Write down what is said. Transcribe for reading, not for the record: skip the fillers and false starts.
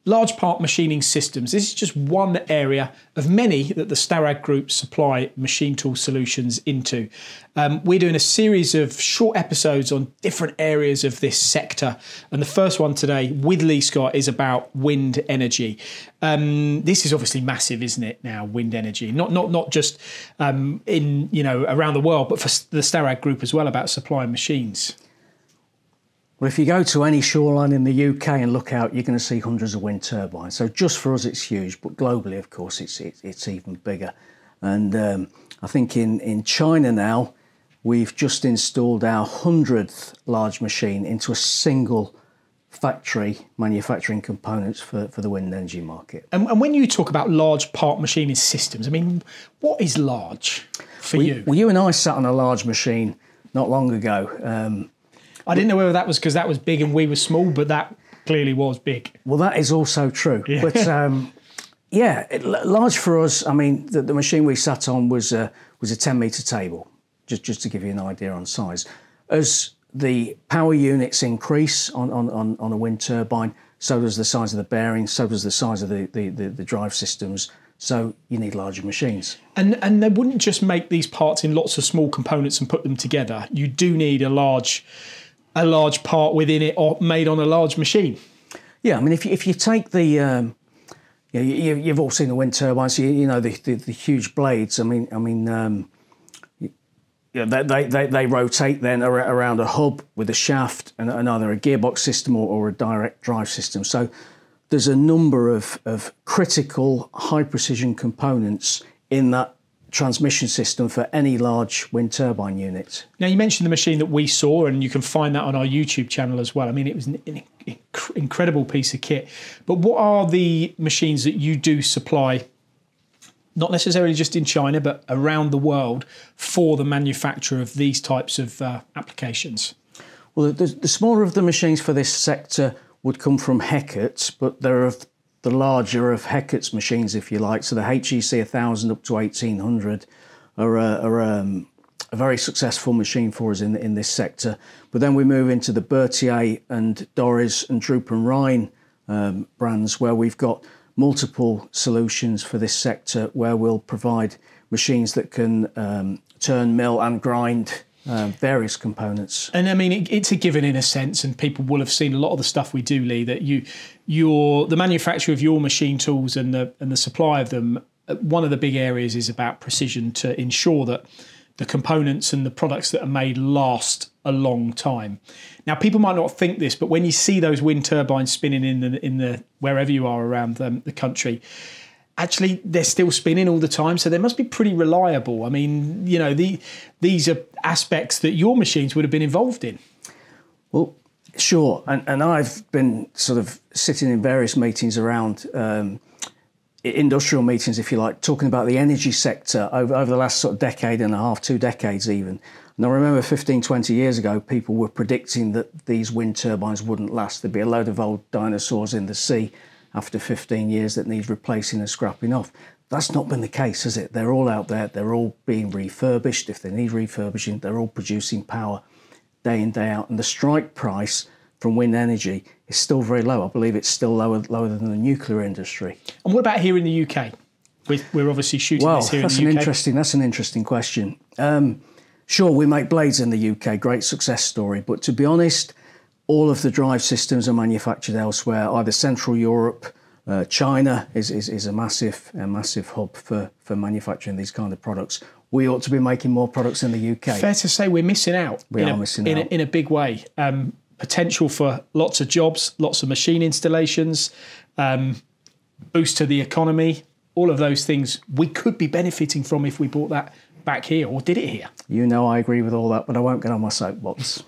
large part machining systems. This is just one area of many that the Starrag Group supply machine tool solutions into. We're doing a series of short episodes on different areas of this sector. And the first one today with Lee Scott is about wind energy. This is obviously massive, isn't it, now, wind energy? Not just in, around the world, but for the Starrag Group as well, about supplying machines. Well, if you go to any shoreline in the UK and look out, you're going to see hundreds of wind turbines. So just for us, it's huge, but globally, of course, it's even bigger. And I think in China now, we've just installed our 100th large machine into a single factory manufacturing components for the wind energy market. And when you talk about large part machining systems, I mean, what is large for you? Well, you and I sat on a large machine not long ago. I didn't know whether that was because that was big and we were small, but that clearly was big. Well, that is also true. Yeah. But large for us, I mean, the machine we sat on was a 10-metre table, just to give you an idea on size. As the power units increase on a wind turbine, so does the size of the bearing, so does the size of the drive systems. So you need larger machines. And they wouldn't just make these parts in lots of small components and put them together. You do need a large part within it or made on a large machine. Yeah, I mean, if you take the, you've all seen the wind turbines, the huge blades. I mean, they rotate then around a hub with a shaft and either a gearbox system or a direct drive system. So there's a number of critical high precision components in that transmission system for any large wind turbine unit. Now, you mentioned the machine that we saw, and you can find that on our YouTube channel as well. I mean, it was an incredible piece of kit. But what are the machines that you do supply, not necessarily just in China, but around the world, for the manufacture of these types of applications? Well, the smaller of the machines for this sector would come from Heckert, but there are the larger of Heckert's machines, if you like. So the HEC 1000 up to 1800 are a very successful machine for us in this sector. But then we move into the Bertiez and Dörries and Droop+Rein brands, where we've got multiple solutions for this sector, where we'll provide machines that can turn, mill and grind various components. And I mean, it's a given in a sense, and people will have seen a lot of the stuff we do, Lee, that the manufacture of your machine tools and the supply of them, one of the big areas is about precision, to ensure that the components and the products that are made last a long time. Now, people might not think this, but when you see those wind turbines spinning in the wherever you are around the country, actually, they're still spinning all the time, so they must be pretty reliable. I mean, these are aspects that your machines would have been involved in. Well, sure, and I've been sort of sitting in various meetings around, industrial meetings, if you like, talking about the energy sector over the last sort of decade and a half, 2 decades even. And I remember 15, 20 years ago, people were predicting that these wind turbines wouldn't last. There'd be a load of old dinosaurs in the sea after 15 years that need replacing and scrapping off. That's not been the case, has it? They're all out there. They're all being refurbished. If they need refurbishing, they're all producing power day in, day out. And the strike price from wind energy is still very low. I believe it's still lower than the nuclear industry. And what about here in the UK? We're obviously shooting this here in the UK. That's an interesting question. Sure, we make blades in the UK, great success story. But to be honest, all of the drive systems are manufactured elsewhere, either Central Europe. China is a massive hub for manufacturing these kind of products. We ought to be making more products in the UK. Fair to say we're missing out. We are missing out. In a big way. Potential for lots of jobs, lots of machine installations, boost to the economy, all of those things we could be benefiting from if we brought that back here or did it here. I agree with all that, but I won't get on my soapbox.